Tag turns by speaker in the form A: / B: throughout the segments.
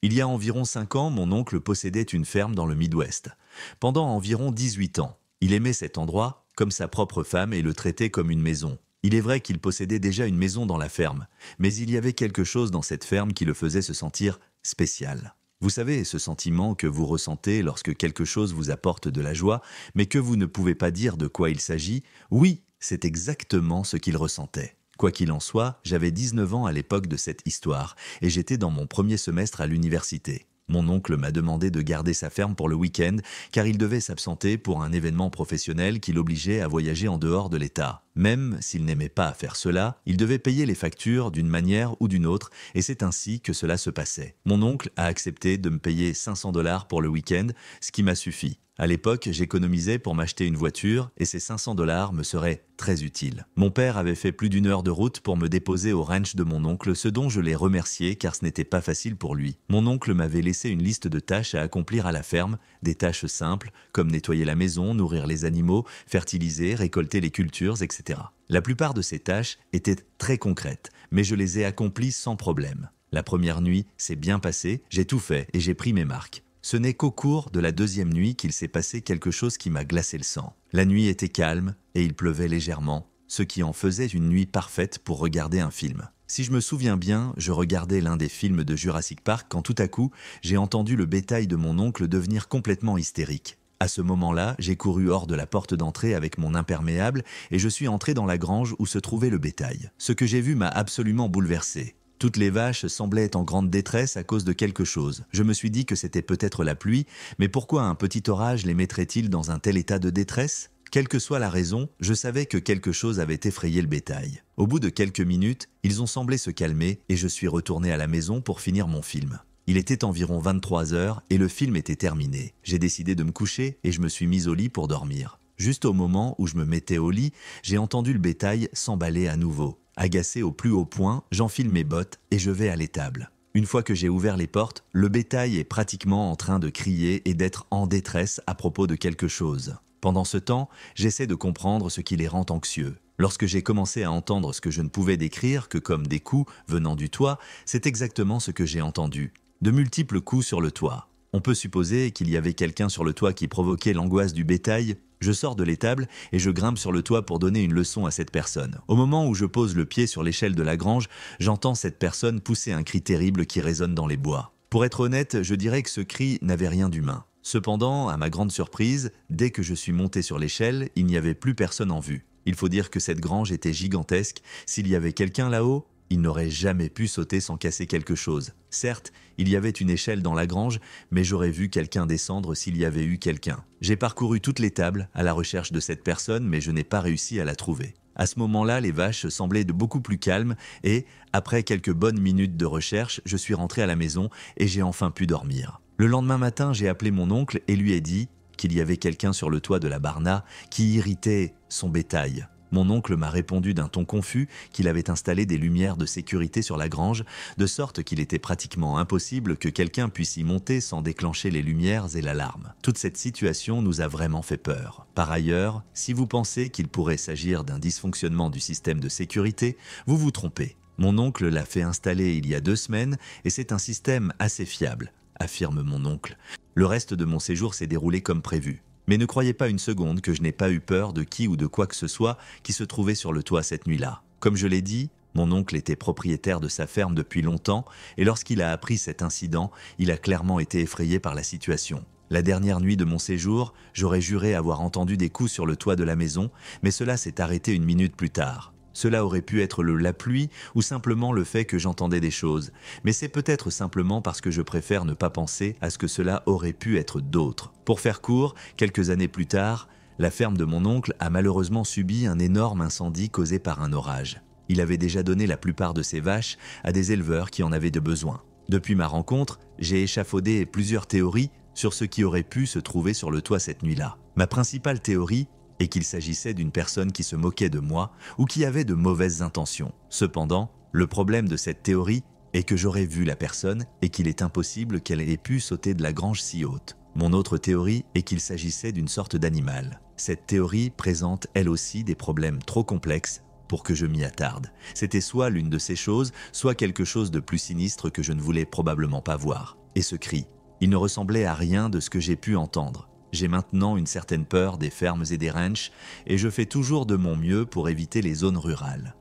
A: Il y a environ 5 ans, mon oncle possédait une ferme dans le Midwest. Pendant environ 18 ans, il aimait cet endroit comme sa propre femme et le traitait comme une maison. Il est vrai qu'il possédait déjà une maison dans la ferme, mais il y avait quelque chose dans cette ferme qui le faisait se sentir spécial. Vous savez, ce sentiment que vous ressentez lorsque quelque chose vous apporte de la joie, mais que vous ne pouvez pas dire de quoi il s'agit, oui, c'est exactement ce qu'il ressentait. Quoi qu'il en soit, j'avais 19 ans à l'époque de cette histoire, et j'étais dans mon premier semestre à l'université. Mon oncle m'a demandé de garder sa ferme pour le week-end, car il devait s'absenter pour un événement professionnel qui l'obligeait à voyager en dehors de l'État. Même s'il n'aimait pas à faire cela, il devait payer les factures d'une manière ou d'une autre, et c'est ainsi que cela se passait. Mon oncle a accepté de me payer 500 dollars pour le week-end, ce qui m'a suffi. À l'époque, j'économisais pour m'acheter une voiture et ces 500 dollars me seraient très utiles. Mon père avait fait plus d'1 heure de route pour me déposer au ranch de mon oncle, ce dont je l'ai remercié car ce n'était pas facile pour lui. Mon oncle m'avait laissé une liste de tâches à accomplir à la ferme, des tâches simples comme nettoyer la maison, nourrir les animaux, fertiliser, récolter les cultures, etc. La plupart de ces tâches étaient très concrètes, mais je les ai accomplies sans problème. La première nuit s'est bien passée, j'ai tout fait et j'ai pris mes marques. Ce n'est qu'au cours de la deuxième nuit qu'il s'est passé quelque chose qui m'a glacé le sang. La nuit était calme et il pleuvait légèrement, ce qui en faisait une nuit parfaite pour regarder un film. Si je me souviens bien, je regardais l'un des films de Jurassic Park quand tout à coup, j'ai entendu le bétail de mon oncle devenir complètement hystérique. À ce moment-là, j'ai couru hors de la porte d'entrée avec mon imperméable et je suis entré dans la grange où se trouvait le bétail. Ce que j'ai vu m'a absolument bouleversé. Toutes les vaches semblaient être en grande détresse à cause de quelque chose. Je me suis dit que c'était peut-être la pluie, mais pourquoi un petit orage les mettrait-il dans un tel état de détresse ? Quelle que soit la raison, je savais que quelque chose avait effrayé le bétail. Au bout de quelques minutes, ils ont semblé se calmer et je suis retourné à la maison pour finir mon film. Il était environ 23 heures et le film était terminé. J'ai décidé de me coucher et je me suis mis au lit pour dormir. Juste au moment où je me mettais au lit, j'ai entendu le bétail s'emballer à nouveau. Agacé au plus haut point, j'enfile mes bottes et je vais à l'étable. Une fois que j'ai ouvert les portes, le bétail est pratiquement en train de crier et d'être en détresse à propos de quelque chose. Pendant ce temps, j'essaie de comprendre ce qui les rend anxieux. Lorsque j'ai commencé à entendre ce que je ne pouvais décrire que comme des coups venant du toit, c'est exactement ce que j'ai entendu. De multiples coups sur le toit. On peut supposer qu'il y avait quelqu'un sur le toit qui provoquait l'angoisse du bétail. Je sors de l'étable et je grimpe sur le toit pour donner une leçon à cette personne. Au moment où je pose le pied sur l'échelle de la grange, j'entends cette personne pousser un cri terrible qui résonne dans les bois. Pour être honnête, je dirais que ce cri n'avait rien d'humain. Cependant, à ma grande surprise, dès que je suis monté sur l'échelle, il n'y avait plus personne en vue. Il faut dire que cette grange était gigantesque. S'il y avait quelqu'un là-haut, il n'aurait jamais pu sauter sans casser quelque chose. Certes, il y avait une échelle dans la grange, mais j'aurais vu quelqu'un descendre s'il y avait eu quelqu'un. J'ai parcouru toutes les tables à la recherche de cette personne, mais je n'ai pas réussi à la trouver. À ce moment-là, les vaches semblaient de beaucoup plus calmes et, après quelques bonnes minutes de recherche, je suis rentré à la maison et j'ai enfin pu dormir. Le lendemain matin, j'ai appelé mon oncle et lui ai dit qu'il y avait quelqu'un sur le toit de la barna qui irritait son bétail. Mon oncle m'a répondu d'un ton confus qu'il avait installé des lumières de sécurité sur la grange, de sorte qu'il était pratiquement impossible que quelqu'un puisse y monter sans déclencher les lumières et l'alarme. Toute cette situation nous a vraiment fait peur. Par ailleurs, si vous pensez qu'il pourrait s'agir d'un dysfonctionnement du système de sécurité, vous vous trompez. Mon oncle l'a fait installer il y a 2 semaines et c'est un système assez fiable, affirme mon oncle. Le reste de mon séjour s'est déroulé comme prévu. Mais ne croyez pas une seconde que je n'ai pas eu peur de qui ou de quoi que ce soit qui se trouvait sur le toit cette nuit-là. Comme je l'ai dit, mon oncle était propriétaire de sa ferme depuis longtemps et lorsqu'il a appris cet incident, il a clairement été effrayé par la situation. La dernière nuit de mon séjour, j'aurais juré avoir entendu des coups sur le toit de la maison, mais cela s'est arrêté 1 minute plus tard. Cela aurait pu être la pluie ou simplement le fait que j'entendais des choses, mais c'est peut-être simplement parce que je préfère ne pas penser à ce que cela aurait pu être d'autres. Pour faire court, quelques années plus tard, la ferme de mon oncle a malheureusement subi un énorme incendie causé par un orage. Il avait déjà donné la plupart de ses vaches à des éleveurs qui en avaient de besoin. Depuis ma rencontre, j'ai échafaudé plusieurs théories sur ce qui aurait pu se trouver sur le toit cette nuit-là. Ma principale théorie et qu'il s'agissait d'une personne qui se moquait de moi ou qui avait de mauvaises intentions. Cependant, le problème de cette théorie est que j'aurais vu la personne et qu'il est impossible qu'elle ait pu sauter de la grange si haute. Mon autre théorie est qu'il s'agissait d'une sorte d'animal. Cette théorie présente elle aussi des problèmes trop complexes pour que je m'y attarde. C'était soit l'une de ces choses, soit quelque chose de plus sinistre que je ne voulais probablement pas voir. Et ce cri, il ne ressemblait à rien de ce que j'ai pu entendre. J'ai maintenant une certaine peur des fermes et des ranchs et je fais toujours de mon mieux pour éviter les zones rurales.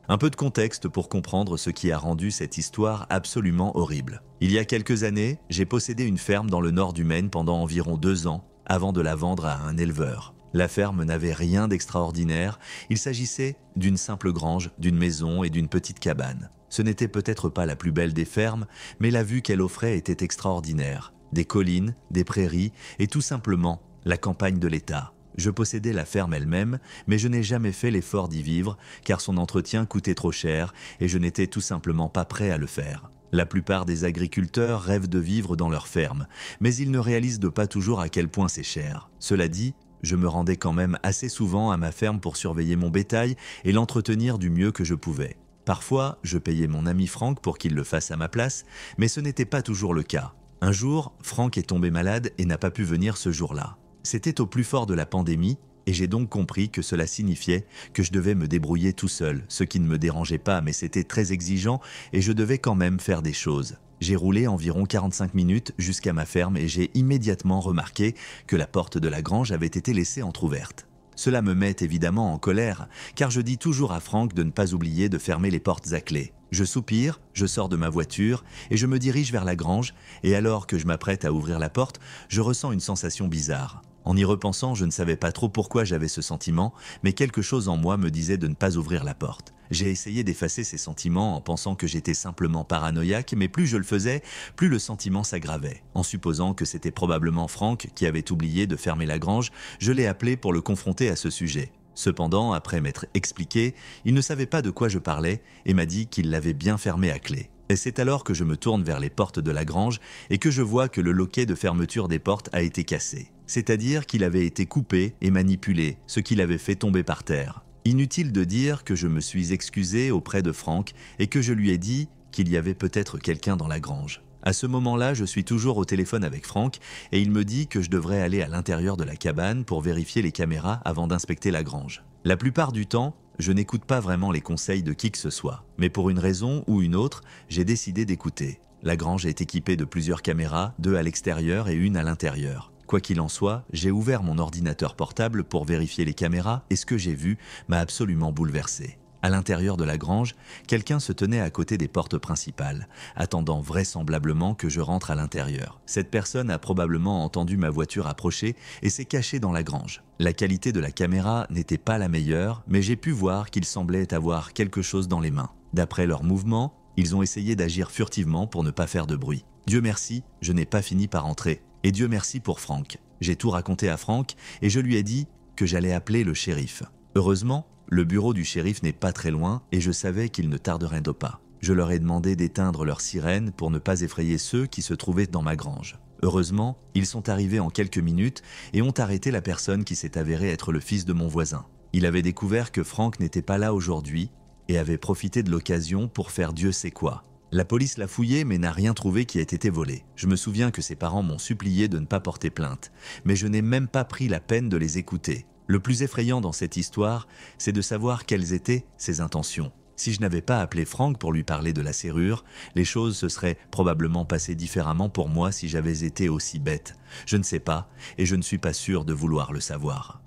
A: Un peu de contexte pour comprendre ce qui a rendu cette histoire absolument horrible. Il y a quelques années, j'ai possédé une ferme dans le nord du Maine pendant environ 2 ans avant de la vendre à un éleveur. La ferme n'avait rien d'extraordinaire, il s'agissait d'une simple grange, d'une maison et d'une petite cabane. Ce n'était peut-être pas la plus belle des fermes, mais la vue qu'elle offrait était extraordinaire. Des collines, des prairies et tout simplement la campagne de l'État. Je possédais la ferme elle-même, mais je n'ai jamais fait l'effort d'y vivre, car son entretien coûtait trop cher et je n'étais tout simplement pas prêt à le faire. La plupart des agriculteurs rêvent de vivre dans leur ferme, mais ils ne réalisent pas toujours à quel point c'est cher. Cela dit, je me rendais quand même assez souvent à ma ferme pour surveiller mon bétail et l'entretenir du mieux que je pouvais. Parfois, je payais mon ami Frank pour qu'il le fasse à ma place, mais ce n'était pas toujours le cas. Un jour, Frank est tombé malade et n'a pas pu venir ce jour-là. C'était au plus fort de la pandémie et j'ai donc compris que cela signifiait que je devais me débrouiller tout seul, ce qui ne me dérangeait pas mais c'était très exigeant et je devais quand même faire des choses. J'ai roulé environ 45 minutes jusqu'à ma ferme et j'ai immédiatement remarqué que la porte de la grange avait été laissée entrouverte. Cela me met évidemment en colère, car je dis toujours à Frank de ne pas oublier de fermer les portes à clé. Je soupire, je sors de ma voiture et je me dirige vers la grange, et alors que je m'apprête à ouvrir la porte, je ressens une sensation bizarre. En y repensant, je ne savais pas trop pourquoi j'avais ce sentiment, mais quelque chose en moi me disait de ne pas ouvrir la porte. J'ai essayé d'effacer ces sentiments en pensant que j'étais simplement paranoïaque, mais plus je le faisais, plus le sentiment s'aggravait. En supposant que c'était probablement Frank qui avait oublié de fermer la grange, je l'ai appelé pour le confronter à ce sujet. Cependant, après m'être expliqué, il ne savait pas de quoi je parlais et m'a dit qu'il l'avait bien fermée à clé. Et c'est alors que je me tourne vers les portes de la grange et que je vois que le loquet de fermeture des portes a été cassé. C'est-à-dire qu'il avait été coupé et manipulé, ce qui l'avait fait tomber par terre. Inutile de dire que je me suis excusé auprès de Frank et que je lui ai dit qu'il y avait peut-être quelqu'un dans la grange. À ce moment-là, je suis toujours au téléphone avec Frank et il me dit que je devrais aller à l'intérieur de la cabane pour vérifier les caméras avant d'inspecter la grange. La plupart du temps, je n'écoute pas vraiment les conseils de qui que ce soit, mais pour une raison ou une autre, j'ai décidé d'écouter. La grange est équipée de plusieurs caméras, 2 à l'extérieur et 1 à l'intérieur. Quoi qu'il en soit, j'ai ouvert mon ordinateur portable pour vérifier les caméras et ce que j'ai vu m'a absolument bouleversé. À l'intérieur de la grange, quelqu'un se tenait à côté des portes principales, attendant vraisemblablement que je rentre à l'intérieur. Cette personne a probablement entendu ma voiture approcher et s'est cachée dans la grange. La qualité de la caméra n'était pas la meilleure, mais j'ai pu voir qu'ils semblaient avoir quelque chose dans les mains. D'après leurs mouvements, ils ont essayé d'agir furtivement pour ne pas faire de bruit. Dieu merci, je n'ai pas fini par entrer. Et Dieu merci pour Frank. J'ai tout raconté à Frank et je lui ai dit que j'allais appeler le shérif. Heureusement, le bureau du shérif n'est pas très loin et je savais qu'il ne tarderait pas. Je leur ai demandé d'éteindre leur sirène pour ne pas effrayer ceux qui se trouvaient dans ma grange. Heureusement, ils sont arrivés en quelques minutes et ont arrêté la personne qui s'est avérée être le fils de mon voisin. Il avait découvert que Frank n'était pas là aujourd'hui et avait profité de l'occasion pour faire Dieu sait quoi. La police l'a fouillé mais n'a rien trouvé qui ait été volé. Je me souviens que ses parents m'ont supplié de ne pas porter plainte, mais je n'ai même pas pris la peine de les écouter. Le plus effrayant dans cette histoire, c'est de savoir quelles étaient ses intentions. Si je n'avais pas appelé Frank pour lui parler de la serrure, les choses se seraient probablement passées différemment pour moi si j'avais été aussi bête. Je ne sais pas, et je ne suis pas sûr de vouloir le savoir.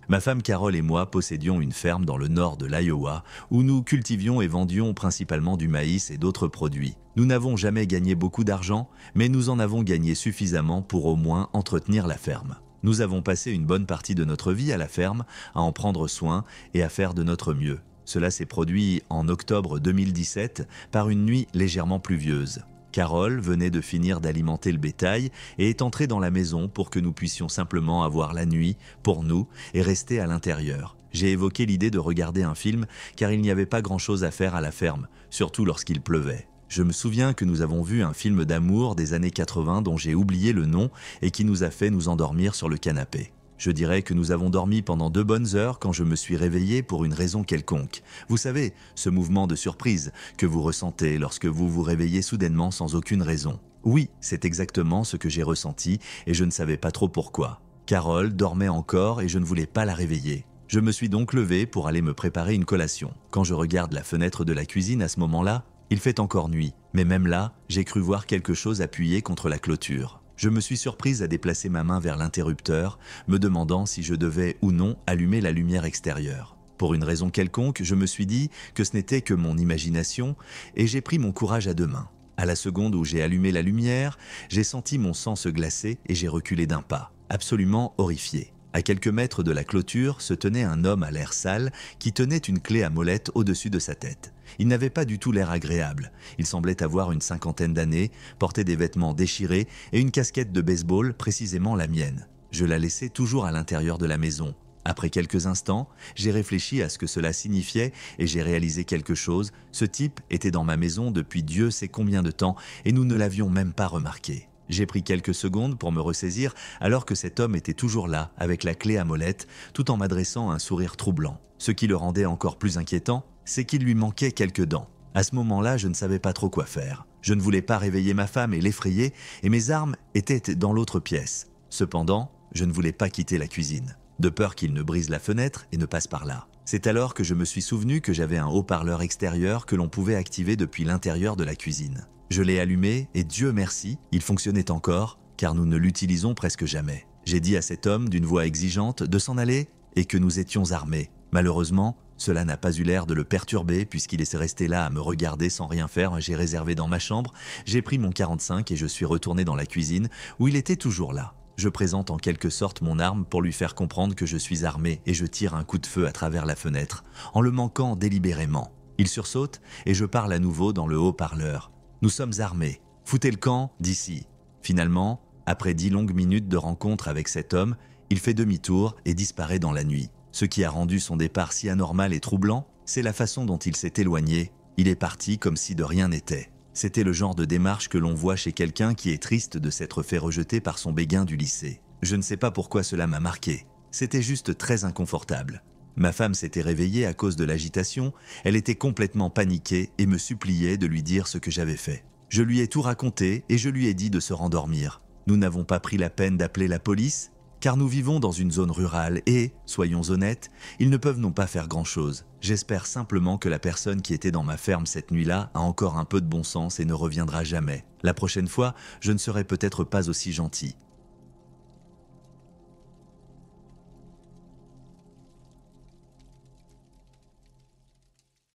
A: Ma femme Carole et moi possédions une ferme dans le nord de l'Iowa où nous cultivions et vendions principalement du maïs et d'autres produits. Nous n'avons jamais gagné beaucoup d'argent, mais nous en avons gagné suffisamment pour au moins entretenir la ferme. Nous avons passé une bonne partie de notre vie à la ferme, à en prendre soin et à faire de notre mieux. Cela s'est produit en octobre 2017 par une nuit légèrement pluvieuse. Carole venait de finir d'alimenter le bétail et est entrée dans la maison pour que nous puissions simplement avoir la nuit pour nous et rester à l'intérieur. J'ai évoqué l'idée de regarder un film car il n'y avait pas grand-chose à faire à la ferme, surtout lorsqu'il pleuvait. Je me souviens que nous avons vu un film d'amour des années 80 dont j'ai oublié le nom et qui nous a fait nous endormir sur le canapé. Je dirais que nous avons dormi pendant 2 bonnes heures quand je me suis réveillé pour une raison quelconque. Vous savez, ce mouvement de surprise que vous ressentez lorsque vous vous réveillez soudainement sans aucune raison. Oui, c'est exactement ce que j'ai ressenti et je ne savais pas trop pourquoi. Carole dormait encore et je ne voulais pas la réveiller. Je me suis donc levé pour aller me préparer une collation. Quand je regarde la fenêtre de la cuisine à ce moment-là, il fait encore nuit. Mais même là, j'ai cru voir quelque chose appuyé contre la clôture. Je me suis surprise à déplacer ma main vers l'interrupteur, me demandant si je devais ou non allumer la lumière extérieure. Pour une raison quelconque, je me suis dit que ce n'était que mon imagination et j'ai pris mon courage à deux mains. À la seconde où j'ai allumé la lumière, j'ai senti mon sang se glacer et j'ai reculé d'un pas, absolument horrifié. À quelques mètres de la clôture se tenait un homme à l'air sale qui tenait une clé à molette au-dessus de sa tête. Il n'avait pas du tout l'air agréable. Il semblait avoir une cinquantaine d'années, porter des vêtements déchirés et une casquette de baseball, précisément la mienne. Je la laissais toujours à l'intérieur de la maison. Après quelques instants, j'ai réfléchi à ce que cela signifiait et j'ai réalisé quelque chose. Ce type était dans ma maison depuis Dieu sait combien de temps et nous ne l'avions même pas remarqué. J'ai pris quelques secondes pour me ressaisir alors que cet homme était toujours là, avec la clé à molette, tout en m'adressant un sourire troublant. Ce qui le rendait encore plus inquiétant, c'est qu'il lui manquait quelques dents. À ce moment-là, je ne savais pas trop quoi faire. Je ne voulais pas réveiller ma femme et l'effrayer, et mes armes étaient dans l'autre pièce. Cependant, je ne voulais pas quitter la cuisine, de peur qu'il ne brise la fenêtre et ne passe par là. C'est alors que je me suis souvenu que j'avais un haut-parleur extérieur que l'on pouvait activer depuis l'intérieur de la cuisine. Je l'ai allumé et Dieu merci, il fonctionnait encore, car nous ne l'utilisons presque jamais. J'ai dit à cet homme d'une voix exigeante de s'en aller et que nous étions armés. Malheureusement, cela n'a pas eu l'air de le perturber puisqu'il est resté là à me regarder sans rien faire. J'ai réservé dans ma chambre, j'ai pris mon 45 et je suis retourné dans la cuisine où il était toujours là. Je présente en quelque sorte mon arme pour lui faire comprendre que je suis armé et je tire un coup de feu à travers la fenêtre, en le manquant délibérément. Il sursaute et je parle à nouveau dans le haut-parleur. Nous sommes armés. Foutez le camp d'ici. Finalement, après 10 longues minutes de rencontre avec cet homme, il fait demi-tour et disparaît dans la nuit. Ce qui a rendu son départ si anormal et troublant, c'est la façon dont il s'est éloigné. Il est parti comme si de rien n'était. C'était le genre de démarche que l'on voit chez quelqu'un qui est triste de s'être fait rejeter par son béguin du lycée. Je ne sais pas pourquoi cela m'a marqué. C'était juste très inconfortable. Ma femme s'était réveillée à cause de l'agitation, elle était complètement paniquée et me suppliait de lui dire ce que j'avais fait. Je lui ai tout raconté et je lui ai dit de se rendormir. Nous n'avons pas pris la peine d'appeler la police, car nous vivons dans une zone rurale et, soyons honnêtes, ils ne peuvent non pas faire grand-chose. J'espère simplement que la personne qui était dans ma ferme cette nuit-là a encore un peu de bon sens et ne reviendra jamais. La prochaine fois, je ne serai peut-être pas aussi gentil.